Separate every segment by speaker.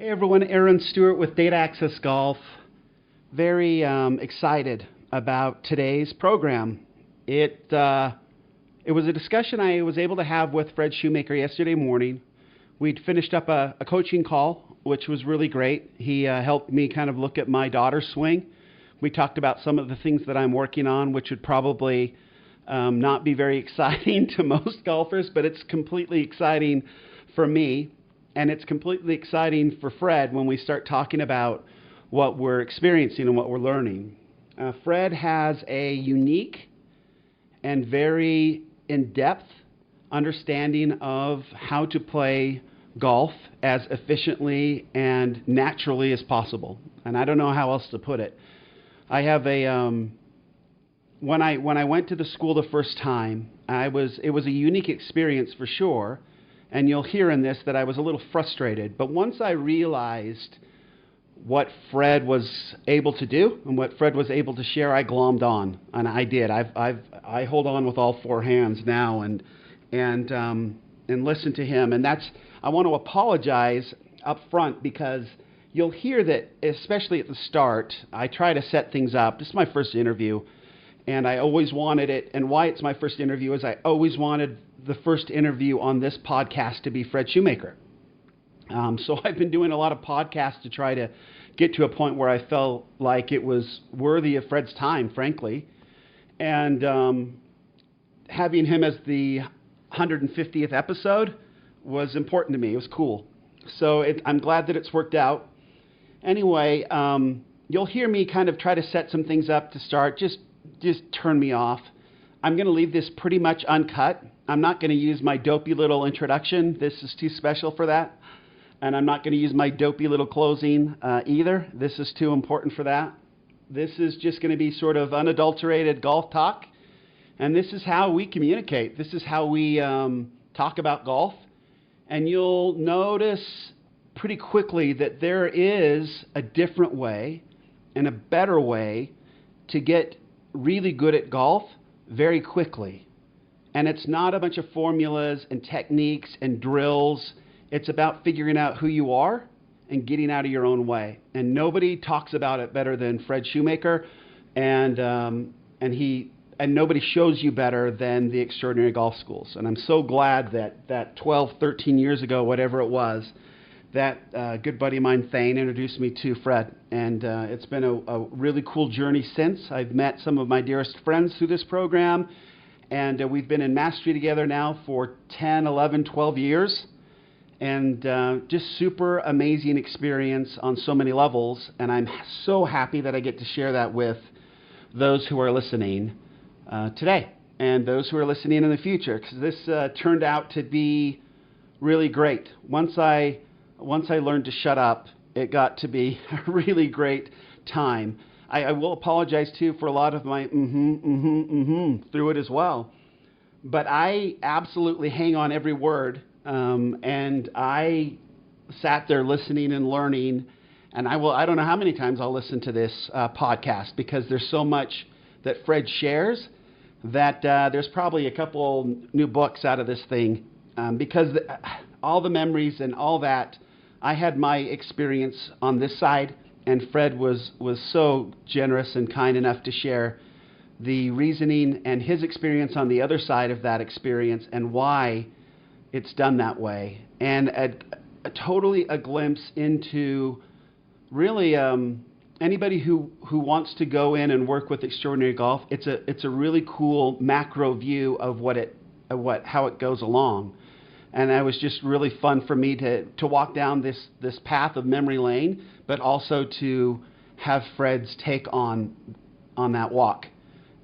Speaker 1: Hey everyone, Aaron Stewart with Data Access Golf. Very excited about today's program. It was a discussion I was able to have with Fred Shoemaker yesterday morning. We'd finished up a coaching call, which was really great. He helped me kind of look at my daughter's swing. We talked about some of the things that I'm working on, which would probably not be very exciting to most golfers, but it's completely exciting for me. And it's completely exciting for Fred when we start talking about what we're experiencing and what we're learning. Fred has a unique and very in-depth understanding of how to play golf as efficiently and naturally as possible. And I don't know how else to put it. I have when I went to the school the first time, it was a unique experience for sure. And you'll hear in this that I was a little frustrated. But once I realized what Fred was able to do and what Fred was able to share, I glommed on, and I did. I hold on with all four hands now and listen to him. And I want to apologize up front because you'll hear that, especially at the start, I try to set things up. This is my first interview, and I always wanted it. And why it's my first interview is I always wanted the first interview on this podcast to be Fred Shoemaker. So I've been doing a lot of podcasts to try to get to a point where I felt like it was worthy of Fred's time, frankly. And having him as the 150th episode was important to me. It was cool. So I'm glad that it's worked out. Anyway, you'll hear me kind of try to set some things up to start. Just turn me off. I'm going to leave this pretty much uncut. I'm not going to use my dopey little introduction. This is too special for that. And I'm not going to use my dopey little closing either. This is too important for that. This is just going to be sort of unadulterated golf talk. And this is how we communicate. This is how we talk about golf. And you'll notice pretty quickly that there is a different way and a better way to get really good at golf very quickly. And it's not a bunch of formulas and techniques and drills. It's about figuring out who you are and getting out of your own way. And nobody talks about it better than Fred Shoemaker, and nobody shows you better than the Extraordinary Golf Schools. And I'm so glad that 12, 13 years ago, whatever it was, that good buddy of mine, Thane, introduced me to Fred. And it's been a really cool journey since. I've met some of my dearest friends through this program. And we've been in mastery together now for 10, 11, 12 years. And just super amazing experience on so many levels. And I'm so happy that I get to share that with those who are listening today and those who are listening in the future. Because this turned out to be really great. Once I learned to shut up, it got to be a really great time. I will apologize, too, for a lot of my through it as well. But I absolutely hang on every word, and I sat there listening and learning, and I don't know how many times I'll listen to this podcast because there's so much that Fred shares that there's probably a couple new books out of this thing because all the memories and all that, I had my experience on this side. And Fred was so generous and kind enough to share the reasoning and his experience on the other side of that experience and why it's done that way. And totally a glimpse into really anybody who wants to go in and work with Extraordinary Golf. It's a really cool macro view of how it goes along. And it was just really fun for me to walk down this path of memory lane, but also to have Fred's take on that walk.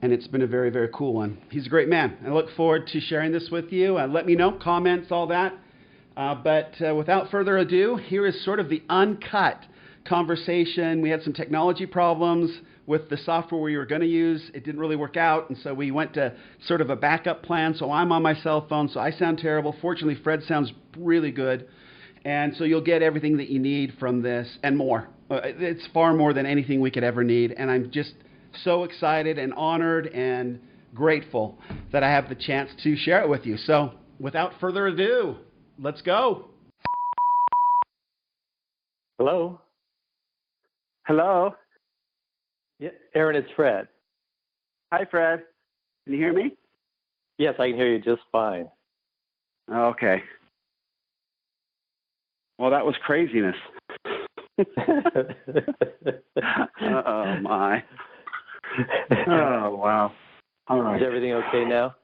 Speaker 1: And it's been a very, very cool one. He's a great man. I look forward to sharing this with you. Let me know, comments, all that. But without further ado, here is sort of the uncut conversation. We had some technology problems with the software we were going to use. It didn't really work out, and so we went to sort of a backup plan. So I'm on my cell phone, so I sound terrible. Fortunately, Fred sounds really good. And so you'll get everything that you need from this and more. It's far more than anything we could ever need. And I'm just so excited and honored and grateful that I have the chance to share it with you. So without further ado, let's go.
Speaker 2: Hello?
Speaker 1: Hello?
Speaker 2: Yeah, Aaron, it's Fred.
Speaker 1: Hi, Fred. Can you hear me?
Speaker 2: Yes, I can hear you just fine.
Speaker 1: Okay. Well, that was craziness. Oh, my. Oh, wow. All right.
Speaker 2: Is everything okay now?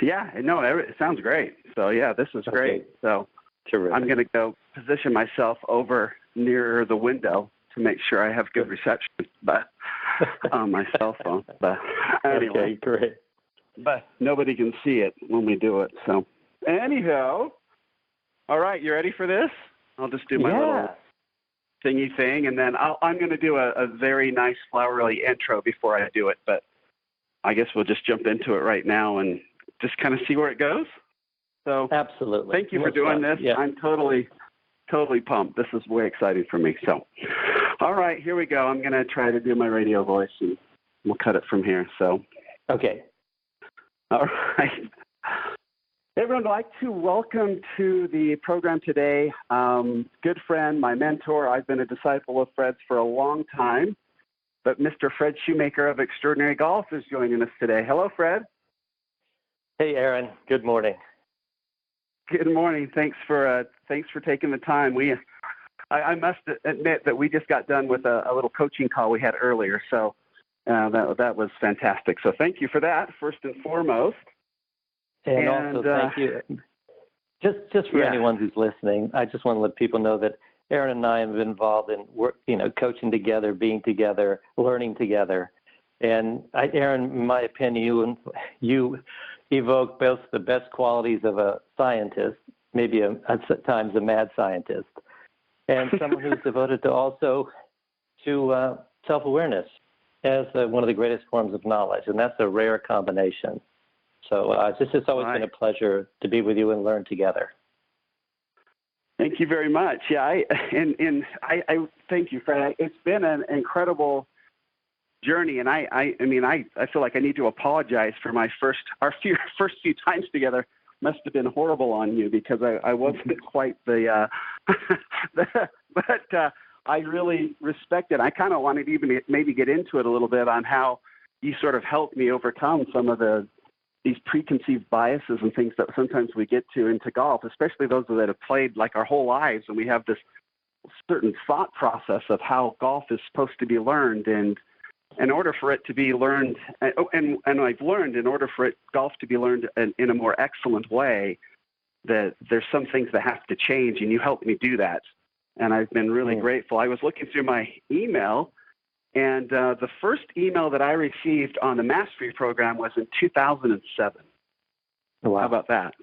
Speaker 1: Yeah, no, it sounds great. So, yeah, this is great. So
Speaker 2: Terrific.
Speaker 1: I'm going to go position myself over near the window to make sure I have good reception but on my cell phone. But anyway.
Speaker 2: Okay, great.
Speaker 1: But nobody can see it when we do it. So anyhow, all right, you ready for this? I'll just do my little thingy thing, and then I'm going to do a very nice flowery intro before I do it. But I guess we'll just jump into it right now and just kind of see where it goes. So
Speaker 2: Absolutely.
Speaker 1: Thank you for doing this.
Speaker 2: Yeah.
Speaker 1: I'm totally pumped. This is way exciting for me. So, all right, here we go. I'm going to try to do my radio voice, and we'll cut it from here. So,
Speaker 2: Okay.
Speaker 1: all right. Everyone, I'd like to welcome to the program today, good friend, my mentor. I've been a disciple of Fred's for a long time, but Mr. Fred Shoemaker of Extraordinary Golf is joining us today. Hello, Fred.
Speaker 2: Hey, Aaron. Good morning.
Speaker 1: Good morning. Thanks for taking the time. I must admit that we just got done with a little coaching call we had earlier, so that was fantastic. So thank you for that, first and foremost.
Speaker 2: And also thank you. Just for anyone who's listening, I just want to let people know that Aaron and I have been involved in work, coaching together, being together, learning together. And Aaron, in my opinion, you evoke both the best qualities of a scientist, maybe at times a mad scientist, and someone who's devoted to self-awareness as one of the greatest forms of knowledge, and that's a rare combination. So it's always been a pleasure to be with you and learn together.
Speaker 1: Thank you very much. Yeah, I thank you, Fred. It's been an incredible journey, and I feel like I need to apologize for our first few times together. Must have been horrible on you because I wasn't quite but I really respect it. I kind of wanted to even maybe get into it a little bit on how you sort of helped me overcome some of these preconceived biases and things that sometimes we get into golf, especially those that have played like our whole lives, and we have this certain thought process of how golf is supposed to be learned. And in order for it to be learned, and I've learned in order for golf to be learned in a more excellent way, that there's some things that have to change, and you helped me do that. And I've been really grateful. I was looking through my email, and the first email that I received on the Mastery program was in 2007. Wow. How about that?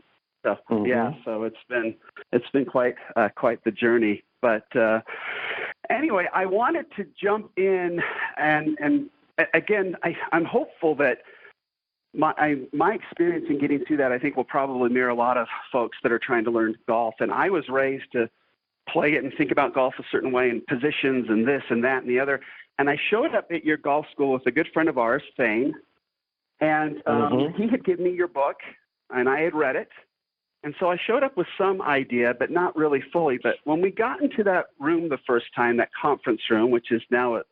Speaker 1: So yeah, so it's been quite the journey. But anyway, I wanted to jump in, and again, I'm hopeful that my experience in getting through that, I think, will probably mirror a lot of folks that are trying to learn golf. And I was raised to play it and think about golf a certain way, and positions and this and that and the other. And I showed up at your golf school with a good friend of ours, Thane, and he had given me your book, and I had read it. And so I showed up with some idea, but not really fully. But when we got into that room the first time, that conference room, which is now a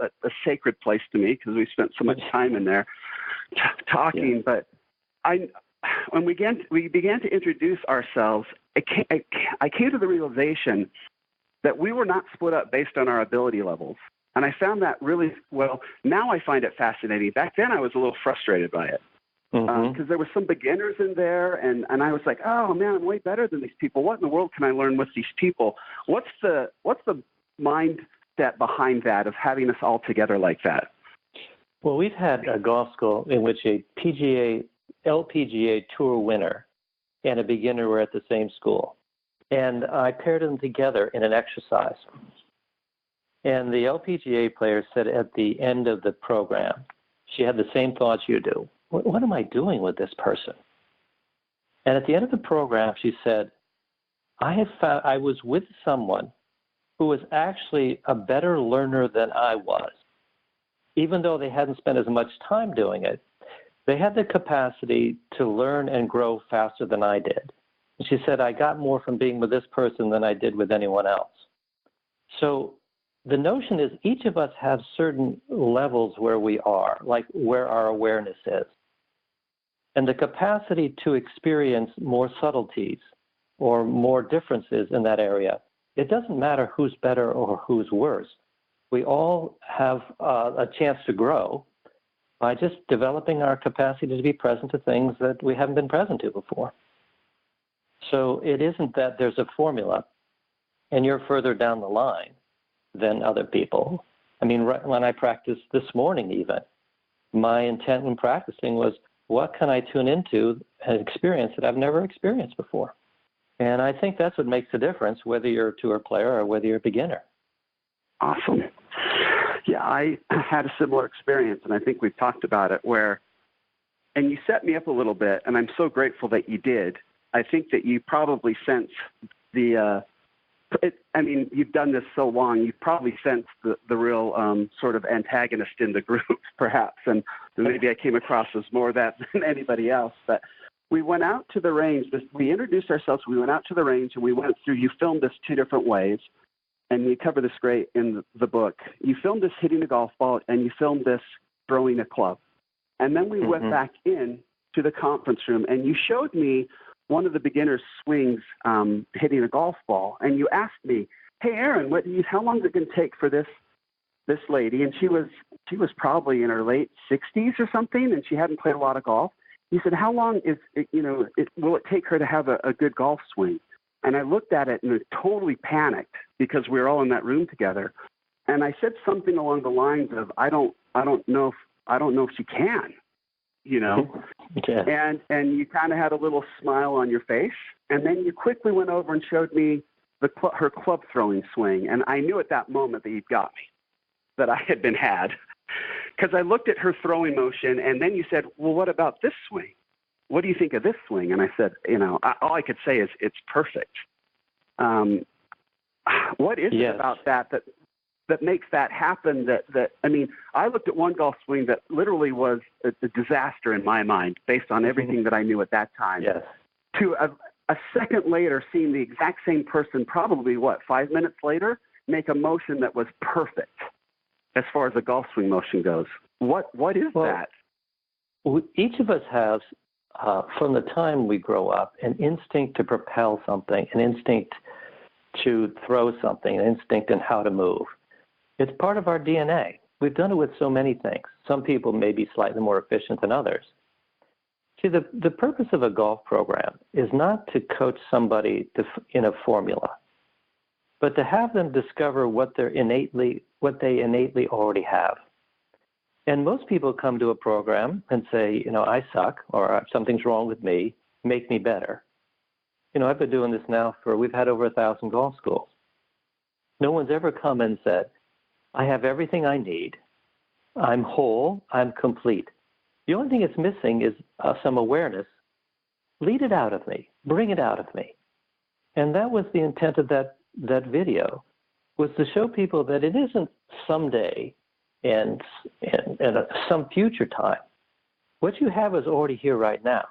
Speaker 1: sacred place to me because we spent so much time in there talking. Yeah. But when we began to introduce ourselves, I came to the realization that we were not split up based on our ability levels. And I found that really, well, now I find it fascinating. Back then I was a little frustrated by it. Because there were some beginners in there, and I was like, oh man, I'm way better than these people. What in the world can I learn with these people? What's the mindset behind that of having us all together like that?
Speaker 2: Well, we've had a golf school in which a LPGA Tour winner and a beginner were at the same school, and I paired them together in an exercise. And the LPGA player said at the end of the program, she had the same thoughts you do. What am I doing with this person? And at the end of the program, she said, I was with someone who was actually a better learner than I was. Even though they hadn't spent as much time doing it, they had the capacity to learn and grow faster than I did. And she said, I got more from being with this person than I did with anyone else. So the notion is each of us have certain levels where we are, like where our awareness is. And the capacity to experience more subtleties or more differences in that area, it doesn't matter who's better or who's worse. We all have a chance to grow by just developing our capacity to be present to things that we haven't been present to before. So it isn't that there's a formula and you're further down the line than other people. I mean, right when I practiced this morning even, my intent when practicing was, what can I tune into an experience that I've never experienced before? And I think that's what makes the difference, whether you're a tour player or whether you're a beginner.
Speaker 1: Awesome. Yeah, I had a similar experience, and I think we've talked about it and you set me up a little bit, and I'm so grateful that you did. I think that you probably sense you've done this so long, you've probably sensed the real sort of antagonist in the group, perhaps, and maybe I came across as more of that than anybody else. But we went out to the range. We introduced ourselves. We went out to the range, and we went through. You filmed us 2 different ways, and you cover this great in the book. You filmed us hitting a golf ball, and you filmed us throwing a club. And then we went back in to the conference room, and you showed me one of the beginner's swings hitting a golf ball, and you asked me, "Hey, Aaron, how long is it going to take for this lady?" And she was probably in her late 60s or something, and she hadn't played a lot of golf. You said, "How long will it take her to have a good golf swing?" And I looked at it and was totally panicked because we were all in that room together. And I said something along the lines of, "I don't know if she can."
Speaker 2: Okay.
Speaker 1: And you kind of had a little smile on your face, and then you quickly went over and showed me her club throwing swing, and I knew at that moment that you'd got me, that I had been had, because I looked at her throwing motion, and then you said, "Well, what about this swing? What do you think of this swing?" And I said, all I could say is it's perfect. What is it about that makes that happen? I looked at one golf swing that literally was a disaster in my mind, based on everything that I knew at that time.
Speaker 2: Yes.
Speaker 1: To a second later, seeing the exact same person, probably 5 minutes later, make a motion that was perfect as far as a golf swing motion goes. What is that?
Speaker 2: Each of us has, from the time we grow up, an instinct to propel something, an instinct to throw something, an instinct in how to move. It's part of our DNA. We've done it with so many things. Some people may be slightly more efficient than others. See, the purpose of a golf program is not to coach somebody in a formula, but to have them discover what they innately already have. And most people come to a program and say, I suck, or something's wrong with me, make me better. I've been doing this now we've had over 1,000 golf schools. No one's ever come and said, I have everything I need. I'm whole. I'm complete. The only thing it's missing is some awareness. Lead it out of me. Bring it out of me. And that was the intent of that video, was to show people that it isn't someday and some future time. What you have is already here right now.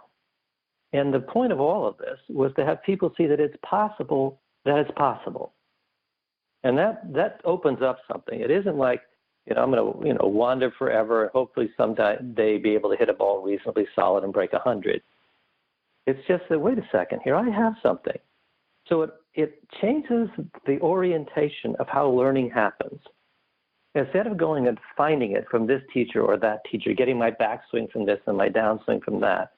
Speaker 2: And the point of all of this was to have people see that it's possible, that it's possible. And that opens up something. It isn't like, I'm going to wander forever and hopefully someday be able to hit a ball reasonably solid and break 100. It's just that, wait a second, here I have something. So it changes the orientation of how learning happens. Instead of going and finding it from this teacher or that teacher, getting my backswing from this and my downswing from that,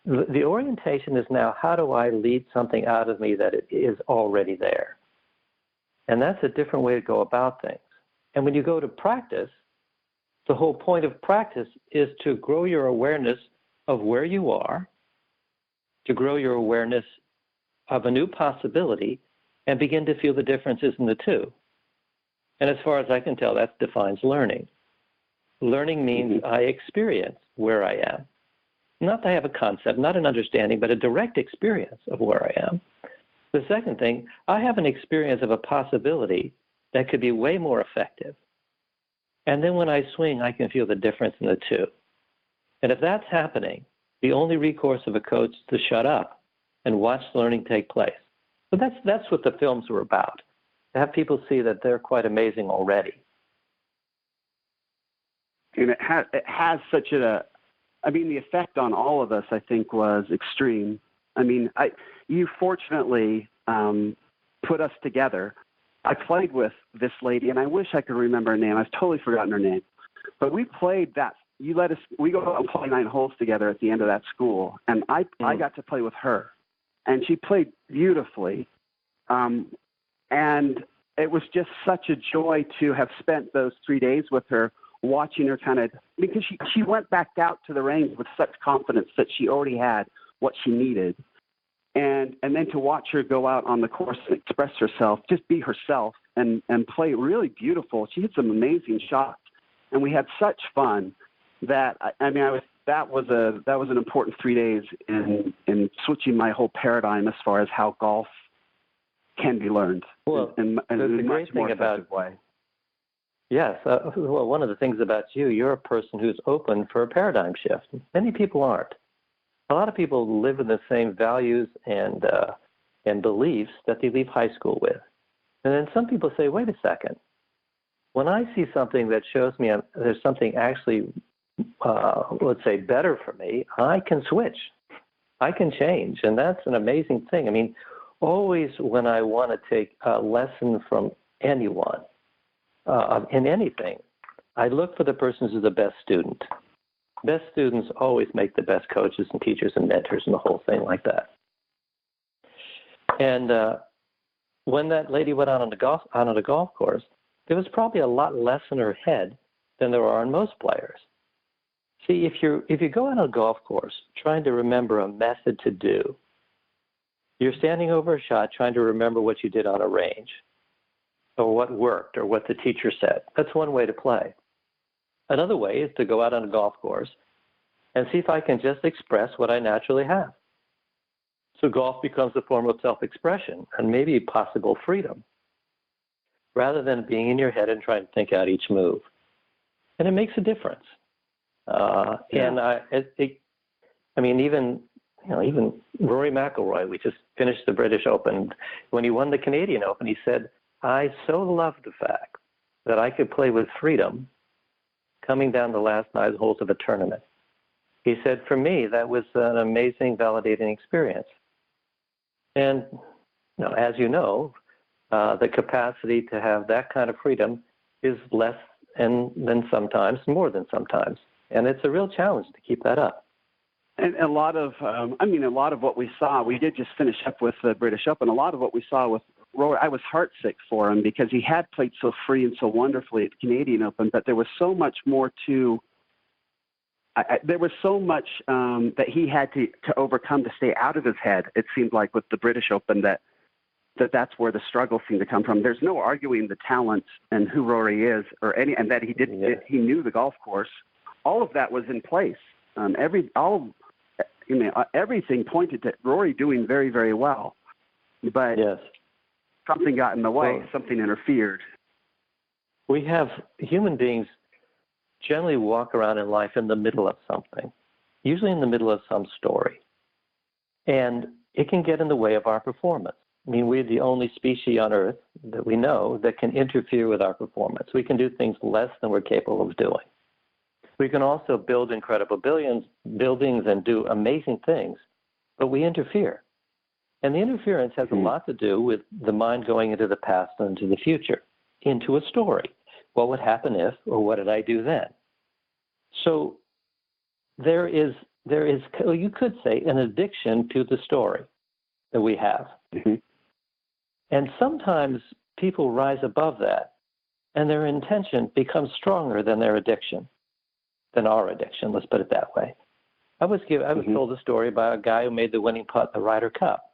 Speaker 2: the orientation is now, how do I lead something out of me that it is already there? And that's a different way to go about things. And when you go to practice, the whole point of practice is to grow your awareness of where you are, to grow your awareness of a new possibility, and begin to feel the differences in the two. And as far as I can tell, that defines learning. Learning means I experience where I am. Not that I have a concept, not an understanding, but a direct experience of where I am. The second thing, I have an experience of a possibility that could be way more effective. And then when I swing, I can feel the difference in the two. And if that's happening, the only recourse of a coach is to shut up and watch learning take place. So that's what the films were about. to have people see that they're quite amazing already.
Speaker 1: And it has such the effect on all of us, I think, was extreme. I mean, you fortunately put us together. I played with this lady, and I wish I could remember her name. I've totally forgotten her name. But we played that. We go out and play 9 holes together at the end of that school, and I got to play with her, and she played beautifully. And it was just such a joy to have spent those 3 days with her, watching her because she went back out to the range with such confidence that she already had what she needed. And then to watch her go out on the course and express herself, just be herself and play really beautiful. She hit some amazing shots, and we had such fun that that was an important 3 days in switching my whole paradigm as far as how golf can be learned.
Speaker 2: Well,
Speaker 1: in a
Speaker 2: the
Speaker 1: much
Speaker 2: great
Speaker 1: more
Speaker 2: thing
Speaker 1: effective
Speaker 2: about
Speaker 1: way.
Speaker 2: Yes, well, one of the things about you're a person who's open for a paradigm shift. Many people aren't. A lot of people live in the same values and beliefs that they leave high school with. And then some people say, wait a second. When I see something that shows me there's something actually, let's say, better for me, I can switch. I can change. And that's an amazing thing. I mean, always when I want to take a lesson from anyone in anything, I look for the person who's the best student. Best students always make the best coaches and teachers and mentors and the whole thing like that. And when that lady went out on the golf course, there was probably a lot less in her head than there are in most players. See, if you go on a golf course trying to remember a method to do, you're standing over a shot trying to remember what you did on a range, or what worked, or what the teacher said. That's one way to play. Another way is to go out on a golf course and see if I can just express what I naturally have. So golf becomes a form of self-expression and maybe possible freedom, rather than being in your head and trying to think out each move. And it makes a difference. And even Rory McIlroy, we just finished the British Open. When he won the Canadian Open, he said, I so loved the fact that I could play with freedom coming down the last 9 holes of a tournament. He said, for me, that was an amazing, validating experience. And as you know, the capacity to have that kind of freedom is less than sometimes, more than sometimes. And it's a real challenge to keep that up.
Speaker 1: And a lot of what we saw, we did just finish up with the British Open. A lot of what we saw with Rory, I was heartsick for him because he had played so free and so wonderfully at the Canadian Open, but there was so much more there was so much that he had to overcome to stay out of his head. It seemed like with the British Open that's where the struggle seemed to come from. There's no arguing the talent and who Rory is, and that he knew the golf course. All of that was in place. Everything pointed to Rory doing very, very well, but
Speaker 2: yes,
Speaker 1: something got in the way. Something interfered.
Speaker 2: We have human beings generally walk around in life in the middle of something, usually in the middle of some story, and it can get in the way of our performance. I mean, we're the only species on Earth that we know that can interfere with our performance. We can do things less than we're capable of doing. We can also build incredible buildings and do amazing things, but we interfere. And the interference has a lot to do with the mind going into the past and into the future, into a story. What would happen if, or what did I do then? So there is, you could say, an addiction to the story that we have. Mm-hmm. And sometimes people rise above that, and their intention becomes stronger than their addiction. Than our addiction, let's put it that way. I was told a story about a guy who made the winning putt in the Ryder Cup.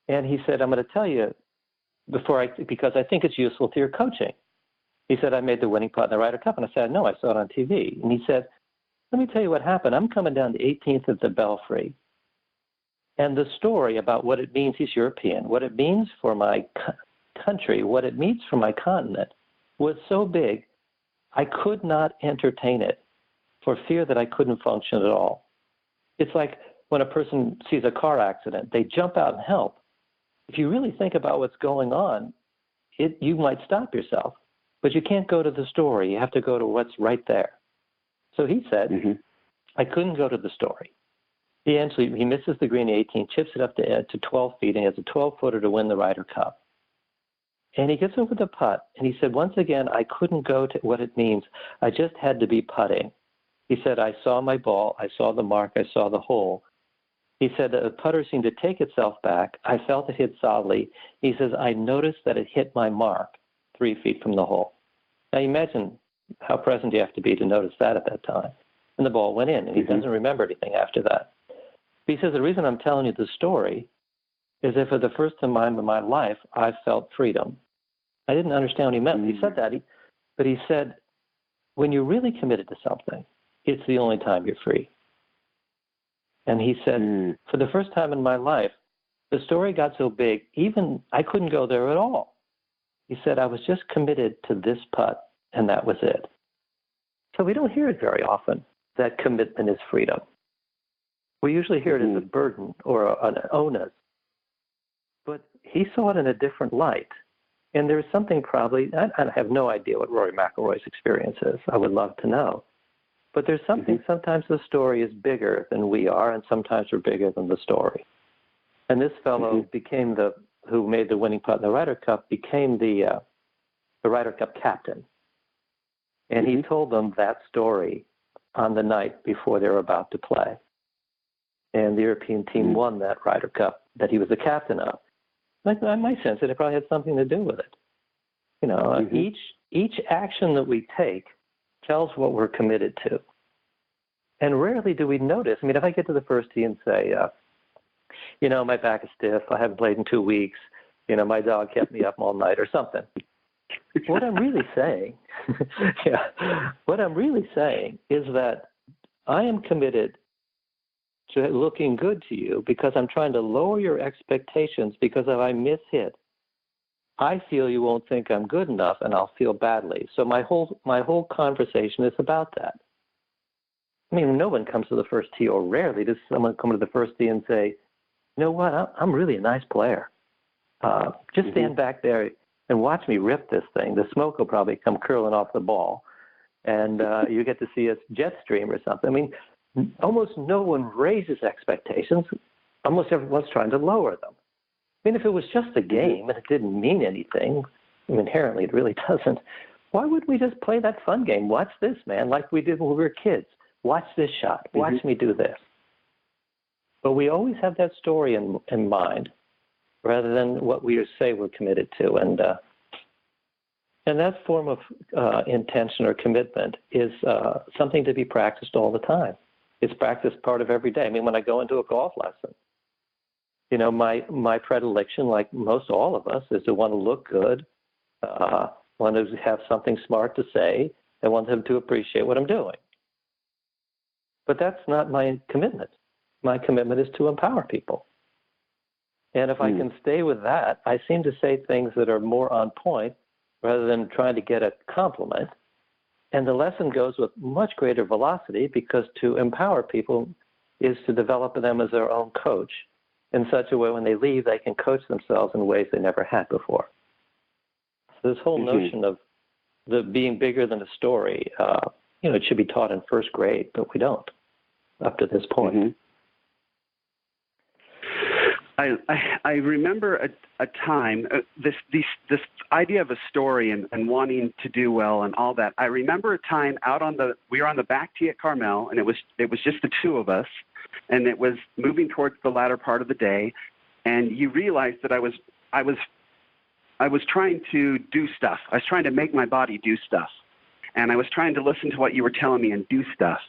Speaker 2: And he said, I'm going to tell you because I think it's useful to your coaching. He said, I made the winning putt in the Ryder Cup. And I said, no, I saw it on TV. And he said, let me tell you what happened. I'm coming down the 18th at the Belfry. And the story about what it means, he's European, what it means for my country, what it means for my continent was so big, I could not entertain it for fear that I couldn't function at all. It's like when a person sees a car accident, they jump out and help. If you really think about what's going on, you might stop yourself, but you can't go to the story. You have to go to what's right there. So he said, I couldn't go to the story. He misses the green 18, chips it up to 12 feet, and he has a 12-footer to win the Ryder Cup. And he gets over the putt, and he said, once again, I couldn't go to what it means. I just had to be putting. He said, I saw my ball, I saw the mark, I saw the hole. He said, the putter seemed to take itself back. I felt it hit solidly. He says, I noticed that it hit my mark 3 feet from the hole. Now imagine how present you have to be to notice that at that time. And the ball went in, and he doesn't remember anything after that. He says, the reason I'm telling you the story is that for the first time in my life, I felt freedom. I didn't understand what he meant. He said that, but he said, when you're really committed to something, it's the only time you're free. And he said, for the first time in my life, the story got so big, even I couldn't go there at all. He said, I was just committed to this putt, and that was it. So we don't hear it very often, that commitment is freedom. We usually hear it as a burden or an onus. But he saw it in a different light. And there's something probably, I have no idea what Rory McIlroy's experience is. I would love to know. But there's something, sometimes the story is bigger than we are, and sometimes we're bigger than the story. And this fellow became who made the winning putt in the Ryder Cup, became the Ryder Cup captain. And he told them that story on the night before they were about to play. And the European team won that Ryder Cup that he was the captain of. My sense is it probably had something to do with it. You know, each action that we take tells what we're committed to. And rarely do we notice. I mean, if I get to the first tee and say, you know, my back is stiff, I haven't played in 2 weeks, you know, my dog kept me up all night or something. What I'm really saying, what I'm really saying is that I am committed to looking good to you because I'm trying to lower your expectations, because if I miss hit, I feel you won't think I'm good enough and I'll feel badly. So my whole conversation is about that. I mean, no one comes to the first tee, or rarely does someone come to the first tee and say, you know what, I'm really a nice player. Just stand back there and watch me rip this thing. The smoke will probably come curling off the ball, and you get to see a jet stream or something. I mean, almost no one raises expectations. Almost everyone's trying to lower them. I mean, if it was just a game and it didn't mean anything, I mean, inherently it really doesn't, why wouldn't we just play that fun game? Watch this, man, like we did when we were kids. Watch this shot. Watch me do this. But we always have that story in mind rather than what we say we're committed to. And that form of intention or commitment is something to be practiced all the time. It's practiced part of every day. I mean, when I go into a golf lesson, you know, my predilection, like most all of us, is to want to look good, want to have something smart to say, and want them to appreciate what I'm doing. But that's not my commitment. My commitment is to empower people. And if I can stay with that, I seem to say things that are more on point rather than trying to get a compliment. And the lesson goes with much greater velocity, because to empower people is to develop them as their own coach in such a way when they leave, they can coach themselves in ways they never had before. So this whole notion of the being bigger than a story, you know, it should be taught in first grade, but we don't up to this point.
Speaker 1: I remember a time, this idea of a story and wanting to do well and all that. I remember a time we were on the back tee at Carmel, and it was just the two of us, and it was moving towards the latter part of the day, and you realized that I was trying to do stuff. I was trying to make my body do stuff, and I was trying to listen to what you were telling me and do stuff.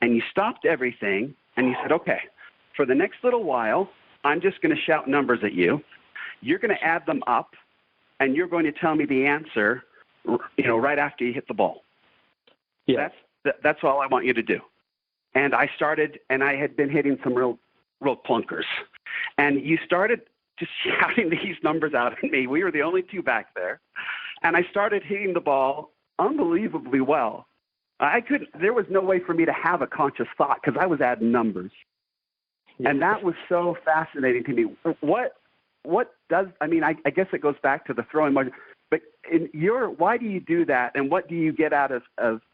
Speaker 1: And you stopped everything, and you said, okay, for the next little while, I'm just going to shout numbers at you. You're going to add them up, and you're going to tell me the answer, you know, right after you hit the ball.
Speaker 2: Yes.
Speaker 1: That's all I want you to do. And I started, and I had been hitting some real plunkers. And you started just shouting these numbers out at me. We were the only two back there. And I started hitting the ball unbelievably well. There was no way for me to have a conscious thought because I was adding numbers. And that was so fascinating to me. I guess it goes back to the throwing motion. But why do you do that, and what do you get out of,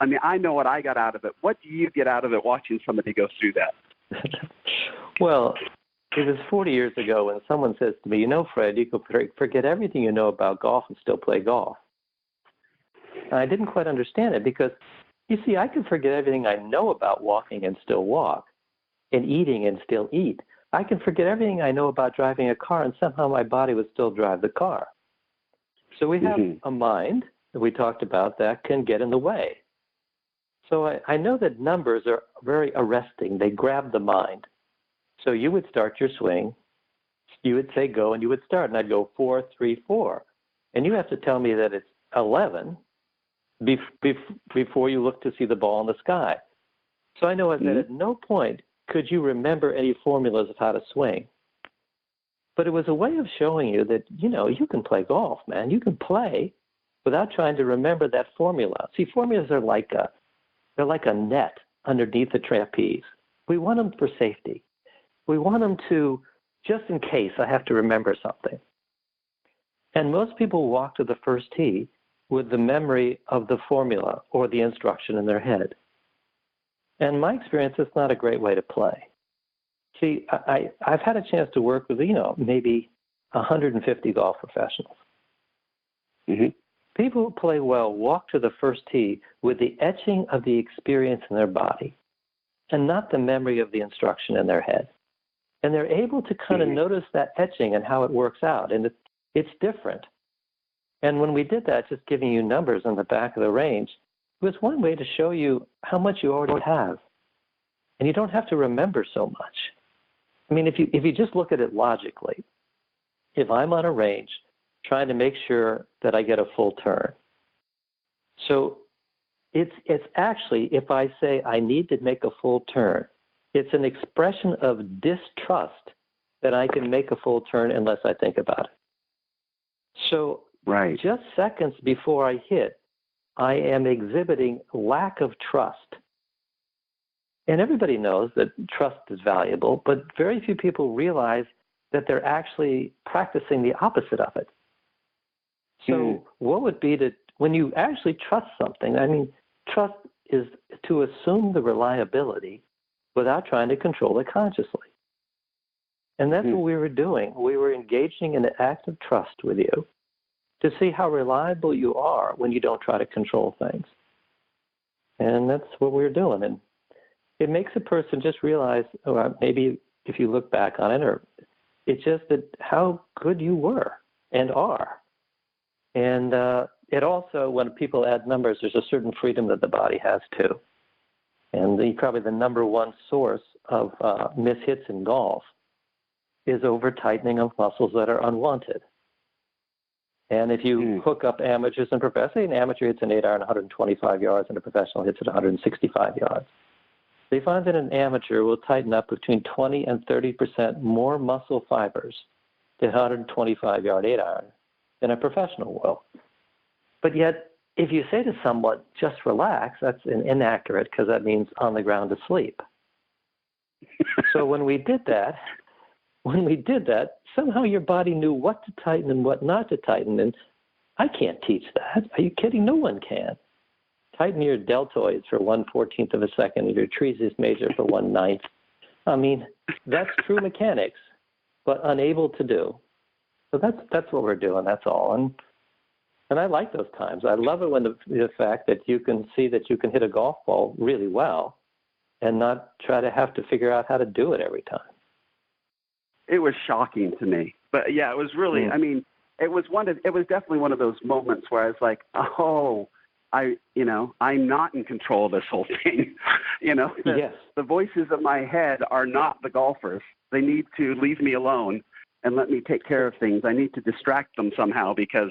Speaker 1: I mean, I know what I got out of it. What do you get out of it watching somebody go through that?
Speaker 2: Well, it was 40 years ago when someone says to me, Fred, you could forget everything you know about golf and still play golf. And I didn't quite understand it because, you see, I can forget everything I know about walking and still walk, and eating and still eat. I can forget everything I know about driving a car, and somehow my body would still drive the car. So we have a mind that we talked about that can get in the way. So I know that numbers are very arresting. They grab the mind. So you would start your swing. You would say go, and you would start. And I'd go 4, 3, 4. And you have to tell me that it's 11 before you look to see the ball in the sky. So I know that at no point could you remember any formulas of how to swing. But it was a way of showing you that, you can play golf, man. You can play without trying to remember that formula. See, formulas are they're like a net underneath the trapeze. We want them for safety. We want them to, just in case I have to remember something. And most people walk to the first tee with the memory of the formula or the instruction in their head. And my experience, it's not a great way to play. See, I've had a chance to work with, maybe 150 golf professionals. Mm-hmm. People who play well walk to the first tee with the etching of the experience in their body and not the memory of the instruction in their head. And they're able to kind of notice that etching and how it works out. And it's different. And when we did that, just giving you numbers on the back of the range, it was one way to show you how much you already have. And you don't have to remember so much. I mean, if you just look at it logically, if I'm on a range trying to make sure that I get a full turn, so it's actually, if I say I need to make a full turn, it's an expression of distrust that I can make a full turn unless I think about it. So just seconds before I hit, I am exhibiting lack of trust. And everybody knows that trust is valuable, but very few people realize that they're actually practicing the opposite of it. So what would be when you actually trust something, I mean, trust is to assume the reliability without trying to control it consciously. And that's what we were doing. We were engaging in an act of trust with you to see how reliable you are when you don't try to control things. And that's what we were doing. And it makes a person just realize, or maybe if you look back on it, or it's just that how good you were and are. And it also, when people add numbers, there's a certain freedom that the body has too. And probably the number one source of mishits in golf is over-tightening of muscles that are unwanted. And if you hook up amateurs and professionals, an amateur hits an 8-iron 125 yards and a professional hits it 165 yards. They find that an amateur will tighten up between 20 and 30% more muscle fibers to 125-yard 8-iron than a professional will. But yet, if you say to someone, just relax, that's inaccurate because that means on the ground asleep. So when we did that, somehow your body knew what to tighten and what not to tighten. And I can't teach that. Are you kidding? No one can. Tighten your deltoids for 1/14 of a second and your trapezius major for 1/9. I mean, that's true mechanics, but unable to do. So that's what we're doing. That's all. And I like those times. I love it when the fact that you can see that you can hit a golf ball really well and not try to have to figure out how to do it every time.
Speaker 1: It was shocking to me. But yeah, it was really, I mean, it was definitely one of those moments where I was like, oh, I'm not in control of this whole thing. The voices of my head are not the golfers. They need to leave me alone and let me take care of things. I need to distract them somehow because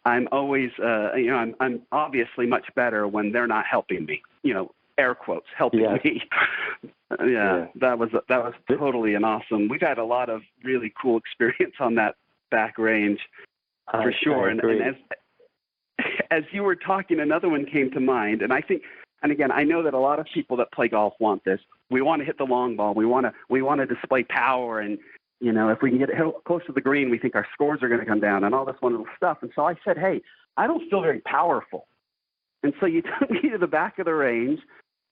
Speaker 1: I'm always, I'm obviously much better when they're not helping me, air quotes, helping me. That was totally an awesome. We've had a lot of really cool experience on that back range for sure. And as you were talking, another one came to mind, and I think, and again, I know that a lot of people that play golf want this. We want to hit the long ball. We want to display power, and if we can get close to the green, we think our scores are going to come down and all this wonderful stuff. And so I said, hey, I don't feel very powerful. And so you took me to the back of the range,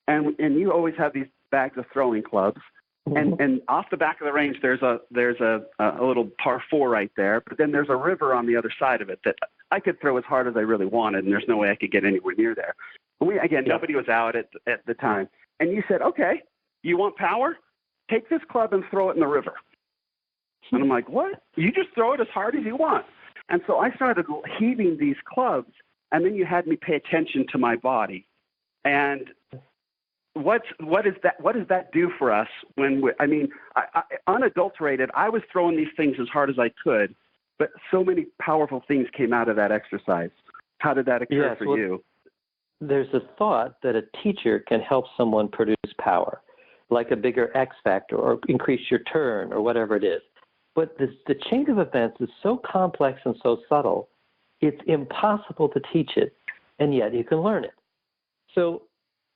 Speaker 1: and you always have these bags of throwing clubs. And off the back of the range, there's a little par 4 right there, but then there's a river on the other side of it that I could throw as hard as I really wanted, and there's no way I could get anywhere near there. Nobody was out at the time. And you said, okay, you want power? Take this club and throw it in the river. And I'm like, what? You just throw it as hard as you want. And so I started heaving these clubs, and then you had me pay attention to my body. And what does that do for us when unadulterated, I was throwing these things as hard as I could, but so many powerful things came out of that exercise. How did that occur for you?
Speaker 2: There's a thought that a teacher can help someone produce power, like a bigger X factor or increase your turn or whatever it is. But the chain of events is so complex and so subtle, it's impossible to teach it, and yet you can learn it. So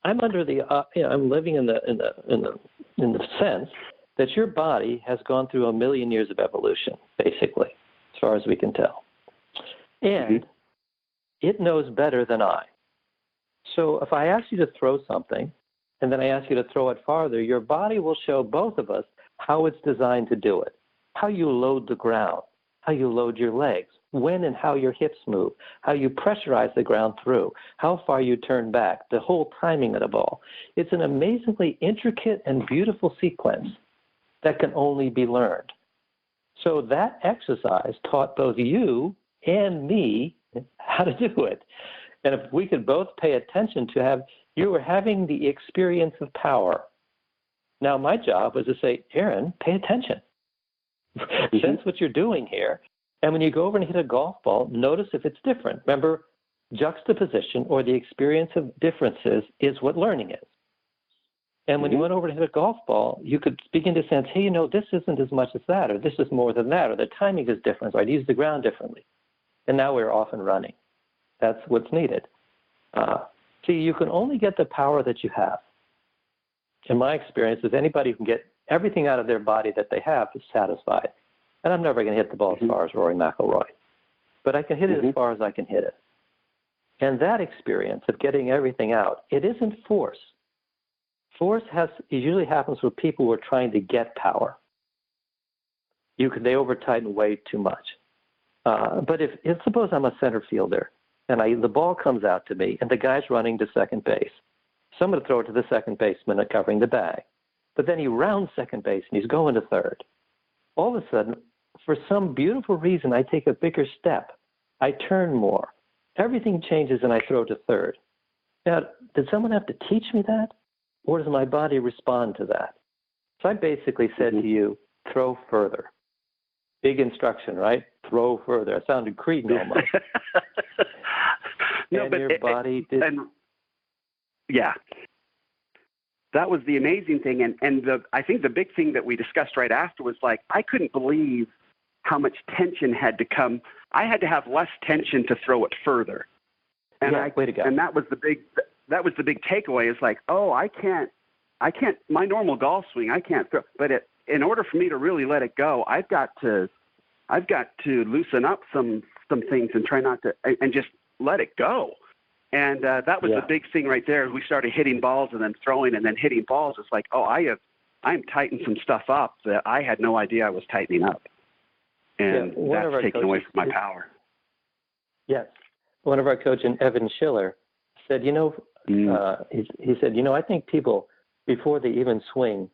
Speaker 2: I'm under I'm living in the sense that your body has gone through 1 million years of evolution, basically, as far as we can tell, and it knows better than I. So if I ask you to throw something, and then I ask you to throw it farther, your body will show both of us how it's designed to do it. How you load the ground, how you load your legs, when and how your hips move, how you pressurize the ground through, how far you turn back, the whole timing of the ball. It's an amazingly intricate and beautiful sequence that can only be learned. So that exercise taught both you and me how to do it. And if we could both pay attention to you were having the experience of power. Now my job was to say, Aaron, pay attention. Sense what you're doing here. And when you go over and hit a golf ball, notice if it's different. Remember, juxtaposition or the experience of differences is what learning is. And when you went over to hit a golf ball, you could begin to sense, hey, this isn't as much as that, or this is more than that, or the timing is different, or I'd use the ground differently. And now we're off and running. That's what's needed. See, you can only get the power that you have. In my experience, is anybody who can get everything out of their body that they have is satisfied. And I'm never going to hit the ball as far as Rory McIlroy. But I can hit it as far as I can hit it. And that experience of getting everything out, it isn't force. Force it usually happens with people who are trying to get power. They over-tighten way too much. But if suppose I'm a center fielder, and the ball comes out to me, and the guy's running to second base. So I'm going to throw it to the second baseman covering the bag. But then he rounds second base, and he's going to third. All of a sudden, for some beautiful reason, I take a bigger step. I turn more. Everything changes, and I throw to third. Now, did someone have to teach me that? Or does my body respond to that? So I basically said to you, throw further. Big instruction, right? Throw further. It sounded creepy almost. Your body did.
Speaker 1: Yeah. That was the amazing thing. And I think the big thing that we discussed right after was I couldn't believe how much tension had to come. I had to have less tension to throw it further. And
Speaker 2: way to go.
Speaker 1: And that was the big takeaway is I can't, my normal golf swing, I can't throw, but in order for me to really let it go, I've got to loosen up some things and try not to, and just let it go. And that was the big thing right there. We started hitting balls and then throwing and then hitting balls. It's I'm tightening some stuff up that I had no idea I was tightening up. And that's taken away from my power.
Speaker 2: Yes. One of our coaches, Evan Schiller, said, he said, I think people, before they even swing,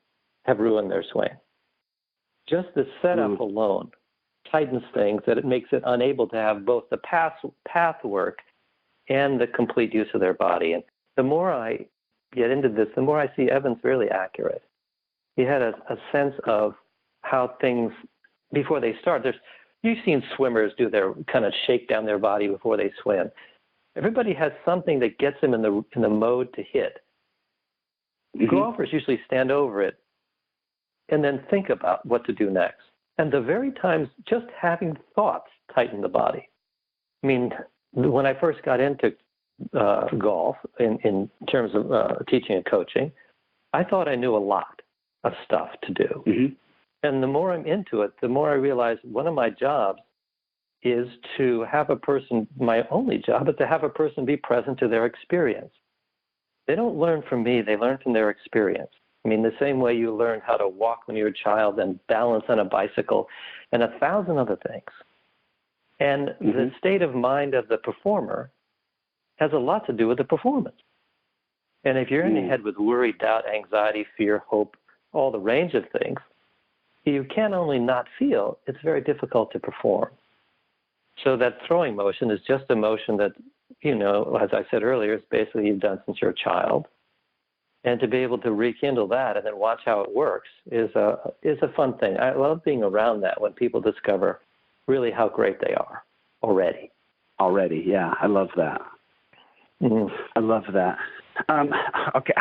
Speaker 2: have ruined their swing. Just the setup alone tightens things that it makes it unable to have both the path work and the complete use of their body. And the more I get into this, the more I see Evan's really accurate. He had a sense of how things, before they start, you've seen swimmers do their kind of shake down their body before they swim. Everybody has something that gets them in the mode to hit. Golfers usually stand over it and then think about what to do next. And the very times just having thoughts tighten the body. I mean, when I first got into golf in terms of teaching and coaching, I thought I knew a lot of stuff to do. And the more I'm into it, the more I realize one of my jobs is to have a person, my only job is to have a person be present to their experience. They don't learn from me, they learn from their experience. I mean, the same way you learn how to walk when you're a child and balance on a bicycle and 1,000 other things. And the state of mind of the performer has a lot to do with the performance. And if you're in your head with worry, doubt, anxiety, fear, hope, all the range of things, you can only not feel, it's very difficult to perform. So that throwing motion is just a motion that, as I said earlier, it's basically you've done since you're a child. And to be able to rekindle that and then watch how it works is a fun thing. I love being around that when people discover really how great they are already.
Speaker 1: Already, yeah. I love that. I love that. Okay.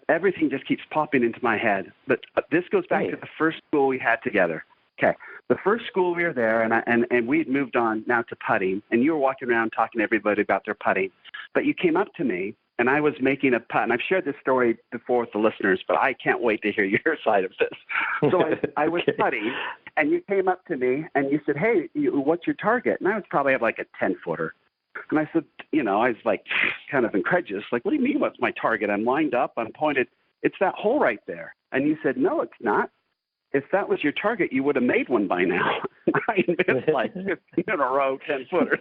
Speaker 1: Everything just keeps popping into my head. But this goes back to the first school we had together. Okay. The first school we were there, and we had moved on now to putting, and you were walking around talking to everybody about their putting. But you came up to me, and I was making a putt. And I've shared this story before with the listeners, but I can't wait to hear your side of this. So I was putting, and you came up to me, and you said, hey, what's your target? And I was probably at like a 10-footer. And I said, I was like kind of incredulous, like, what do you mean what's my target? I'm lined up, I'm pointed. It's that hole right there. And you said, no, it's not. If that was your target, you would have made one by now. I missed like 15 in a row, 10-footers.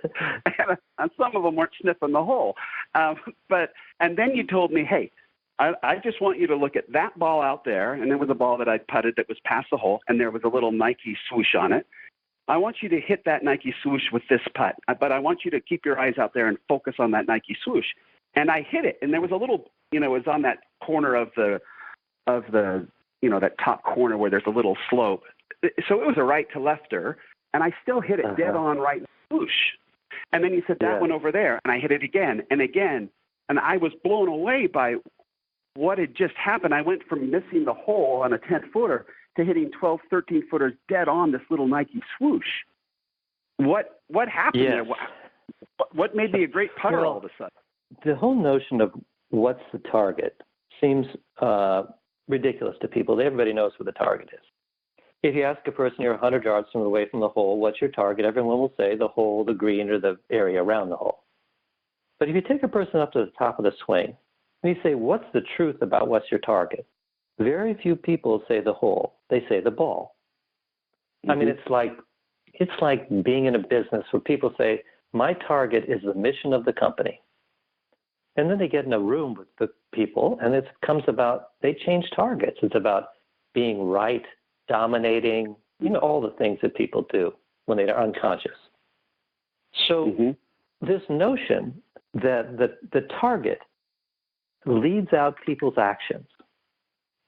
Speaker 1: And some of them weren't sniffing the hole. And then you told me, hey, I just want you to look at that ball out there. And there was a ball that I putted that was past the hole, and there was a little Nike swoosh on it. I want you to hit that Nike swoosh with this putt, but I want you to keep your eyes out there and focus on that Nike swoosh. And I hit it, and there was a little, it was on that corner of the that top corner where there's a little slope. So it was a right to lefter, and I still hit it dead on right in the swoosh. And then you said that one over there, and I hit it again and again, and I was blown away by what had just happened. I went from missing the hole on a 10-footer to hitting 12, 13-footers dead on this little Nike swoosh. What happened there? What made me a great putter all of a sudden?
Speaker 2: The whole notion of what's the target seems ridiculous to people. Everybody knows what the target is. If you ask a person you're 100 yards away from the hole, what's your target? Everyone will say the hole, the green, or the area around the hole. But if you take a person up to the top of the swing, and you say, what's the truth about what's your target? Very few people say the hole. They say the ball. I mean, it's like being in a business where people say, my target is the mission of the company. And then they get in a room with the people, and it comes about, they change targets. It's about being right, dominating, all the things that people do when they are unconscious. So this notion that the target leads out people's actions.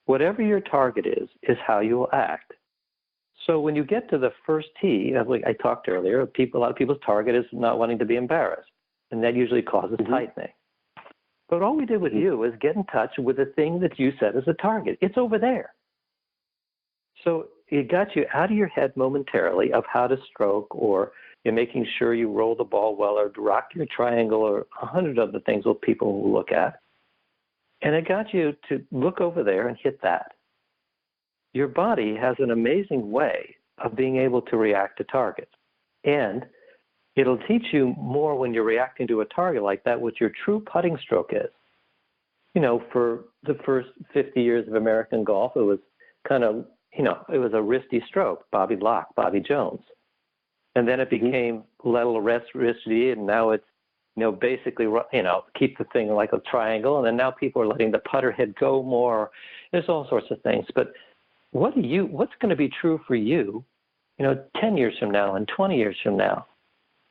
Speaker 2: Whatever your target is how you will act. So when you get to the first tee, like I talked earlier, a lot of people's target is not wanting to be embarrassed, and that usually causes tightening. But all we did with you is get in touch with the thing that you set as a target. It's over there. So it got you out of your head momentarily of how to stroke, or you're making sure you roll the ball well, or rock your triangle, or 100 other things that people will look at. And it got you to look over there and hit that. Your body has an amazing way of being able to react to targets. And it'll teach you more when you're reacting to a target like that what your true putting stroke is. For the first 50 years of American golf, it was kind of, it was a wristy stroke, Bobby Locke, Bobby Jones. And then it became little wristy, and now it's, basically, keep the thing like a triangle. And then now people are letting the putter head go more. There's all sorts of things. But what's going to be true for you, 10 years from now and 20 years from now?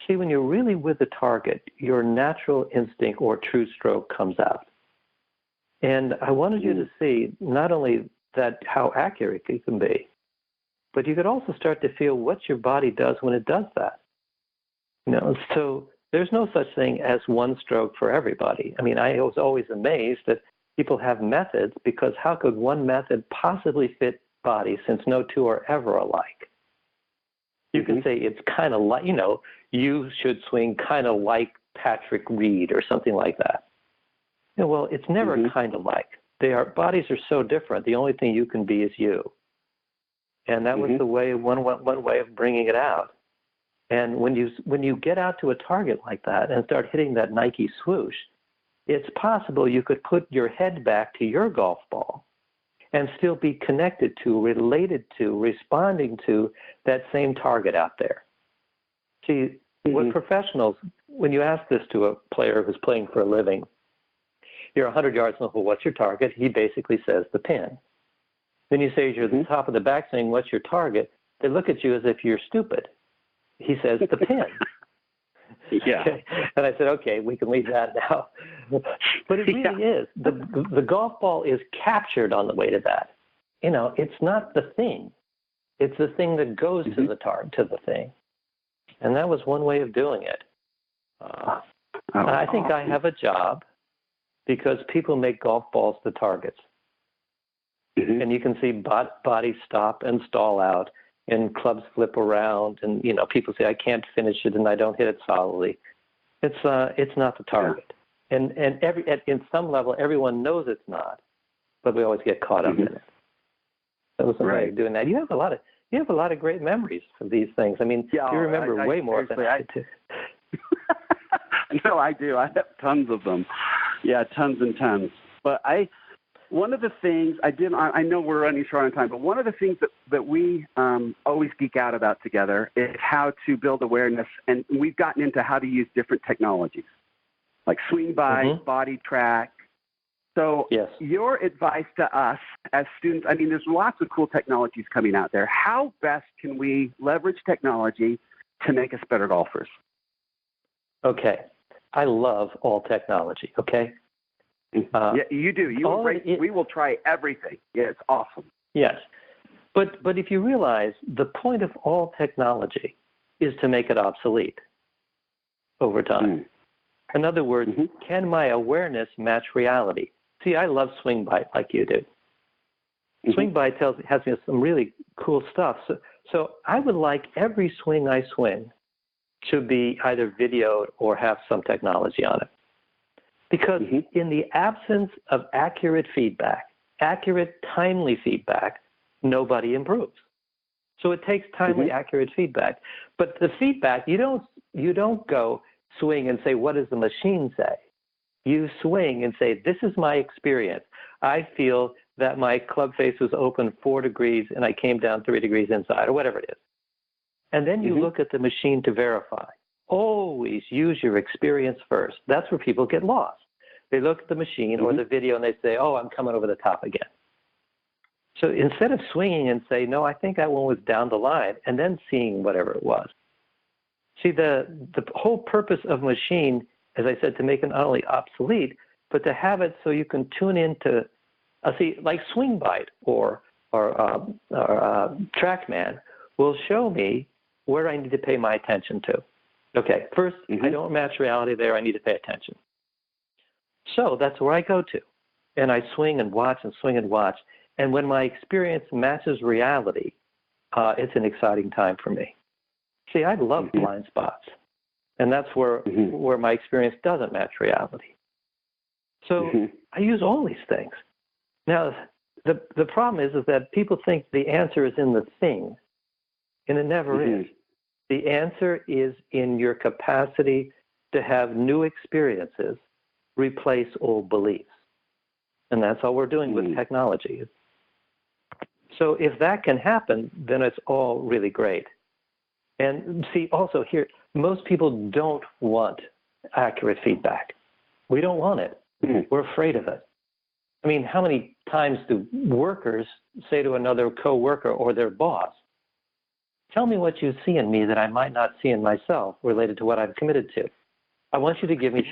Speaker 2: See, when you're really with the target, your natural instinct or true stroke comes out. And I wanted you to see not only that how accurate it can be, but you could also start to feel what your body does when it does that. So there's no such thing as one stroke for everybody. I mean, I was always amazed that people have methods, because how could one method possibly fit bodies since no two are ever alike? You can say it's kind of like, you should swing kind of like Patrick Reed or something like that. Well, it's never kind of like. Bodies are so different. The only thing you can be is you. And that was the way, one way of bringing it out. And when you get out to a target like that and start hitting that Nike swoosh, it's possible you could put your head back to your golf ball and still be connected to, related to, responding to that same target out there. See, what professionals, when you ask this to a player who's playing for a living, you're 100 yards from the hole, what's your target? He basically says the pin. Then you say you're at the top of the backswing, what's your target? They look at you as if you're stupid. He says the pin.
Speaker 1: Yeah.
Speaker 2: Okay. And I said, okay, we can leave that now. But it really is. The golf ball is captured on the way to that. You know, it's not the thing. It's the thing that goes to the thing. And that was one way of doing it. I think I have a job because people make golf balls the targets. And you can see bodies stop and stall out, and clubs flip around, and you know, people say I can't finish it and I don't hit it solidly. It's not the target, and in some level everyone knows it's not, but we always get caught up in it. That was a way of doing that. You have a lot of great memories from these things. I mean, you remember way more than I do.
Speaker 1: No, I do. I have tons of them. Yeah, tons and tons. But one of the things I know we're running short on time, but one of the things that we always geek out about together is how to build awareness, and we've gotten into how to use different technologies, like swing by, body track. So your advice to us as students, I mean, there's lots of cool technologies coming out there. How best can we leverage technology to make us better golfers?
Speaker 2: Okay. I love all technology, okay?
Speaker 1: Yeah, you do. We will try everything. Yeah, it's awesome.
Speaker 2: Yes. But if you realize the point of all technology is to make it obsolete over time. In other words, can my awareness match reality? See, I love swing by like you do. Swing by has me some really cool stuff. So I would like every swing I swing to be either videoed or have some technology on it. Because in the absence of accurate feedback, accurate, timely feedback, nobody improves. So it takes timely, accurate feedback. But the feedback, you don't go swing and say, what does the machine say? You swing and say, this is my experience. I feel that my club face was open 4 degrees and I came down 3 degrees inside, or whatever it is. And then you look at the machine to verify. Always use your experience first. That's where people get lost. They look at the machine or the video and they say, oh, I'm coming over the top again. So instead of swinging and say, no, I think that one was down the line, and then seeing whatever it was. See, the whole purpose of machine, as I said, to make it not only obsolete, but to have it so you can tune into, like Swing Bite or TrackMan will show me where I need to pay my attention to. Okay, first, I don't match reality there. I need to pay attention. So that's where I go to. And I swing and watch and swing and watch. And when my experience matches reality, it's an exciting time for me. See, I love blind spots. And that's where my experience doesn't match reality. So I use all these things. Now, the problem is that people think the answer is in the thing, and it never is. The answer is in your capacity to have new experiences replace old beliefs. And that's all we're doing with technology. So if that can happen, then it's all really great. And see, also here, most people don't want accurate feedback. We don't want it. We're afraid of it. I mean, how many times do workers say to another coworker or their boss, tell me what you see in me that I might not see in myself related to what I've committed to. I want you to give me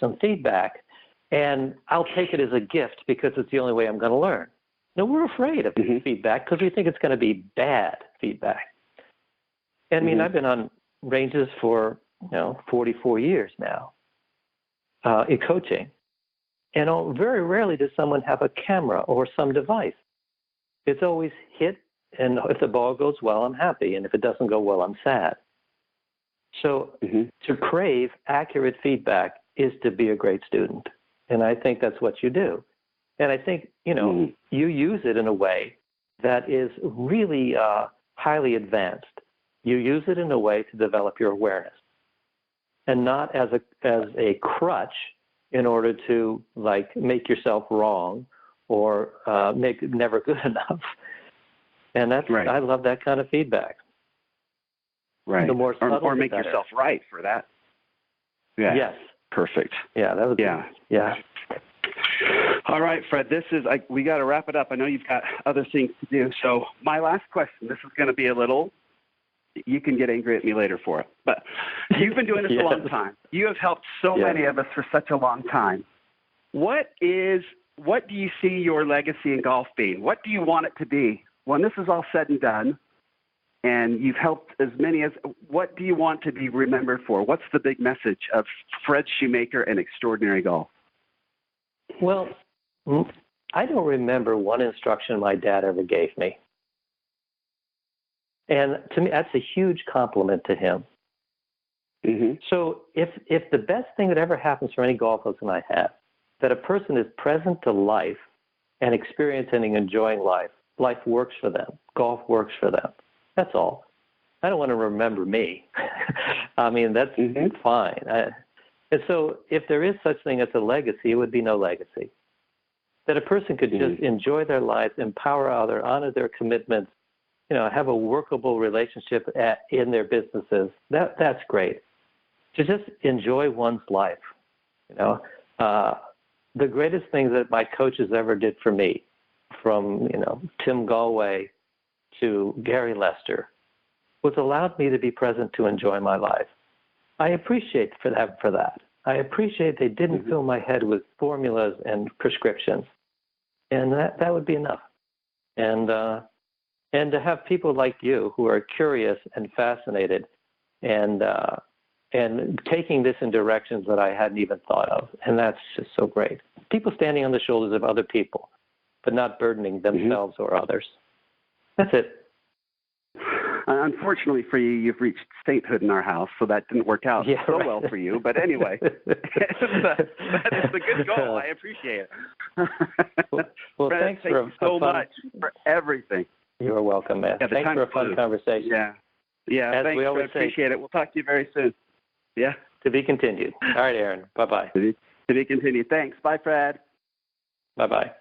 Speaker 2: some feedback, and I'll take it as a gift because it's the only way I'm going to learn. No, we're afraid of feedback because we think it's going to be bad feedback. And I mean, I've been on ranges for 44 years now in coaching, and very rarely does someone have a camera or some device. It's always hit. And if the ball goes well, I'm happy. And if it doesn't go well, I'm sad. So to crave accurate feedback is to be a great student. And I think that's what you do. And I think, you use it in a way that is really highly advanced. You use it in a way to develop your awareness, and not as a crutch in order to make yourself wrong or make it never good enough. And that's
Speaker 1: Right.
Speaker 2: I love that kind of feedback.
Speaker 1: Right.
Speaker 2: The more subtle,
Speaker 1: or make
Speaker 2: the better.
Speaker 1: yourself right for that. Yeah.
Speaker 2: Yes.
Speaker 1: Perfect.
Speaker 2: Yeah, that was
Speaker 1: Yeah.
Speaker 2: Yeah.
Speaker 1: All right, Fred, we got to wrap it up. I know you've got other things to do. So my last question, this is going to be a little, you can get angry at me later for it, but you've been doing this
Speaker 2: Yes.
Speaker 1: a long time. You have helped so many of us for such a long time. What do you see your legacy in golf being? What do you want it to be? When this is all said and done, and you've helped as many as, what do you want to be remembered for? What's the big message of Fred Shoemaker and Extraordinary Golf?
Speaker 2: Well, I don't remember one instruction my dad ever gave me. And to me, that's a huge compliment to him.
Speaker 1: Mm-hmm.
Speaker 2: So if the best thing that ever happens for any golf lesson I have, that a person is present to life and experiencing and enjoying life, life works for them. Golf works for them. That's all. I don't want to remember me. I mean, that's fine. And so if there is such thing as a legacy, it would be no legacy. That a person could just enjoy their life, empower others, honor their commitments, have a workable relationship in their businesses. That's great. To just enjoy one's life. The greatest thing that my coaches ever did for me, from Tim Galway to Gary Lester, was allowed me to be present to enjoy my life. I appreciate for that. I appreciate they didn't fill my head with formulas and prescriptions, and that would be enough. And to have people like you who are curious and fascinated, and taking this in directions that I hadn't even thought of, and that's just so great. People standing on the shoulders of other people, but not burdening themselves or others. That's it.
Speaker 1: Unfortunately for you, you've reached sainthood in our house, so that didn't work out well for you. But anyway, that is a good goal. I appreciate it.
Speaker 2: Well,
Speaker 1: Fred,
Speaker 2: thanks
Speaker 1: thank you so much for everything.
Speaker 2: You're welcome, man.
Speaker 1: Yeah,
Speaker 2: thanks for a fun conversation.
Speaker 1: Yeah.
Speaker 2: As
Speaker 1: Thanks,
Speaker 2: we always
Speaker 1: Fred. Appreciate it. We'll talk to you very soon. Yeah.
Speaker 2: To be continued. All right, Aaron. Bye-bye.
Speaker 1: To be continued. Thanks. Bye, Fred.
Speaker 2: Bye-bye.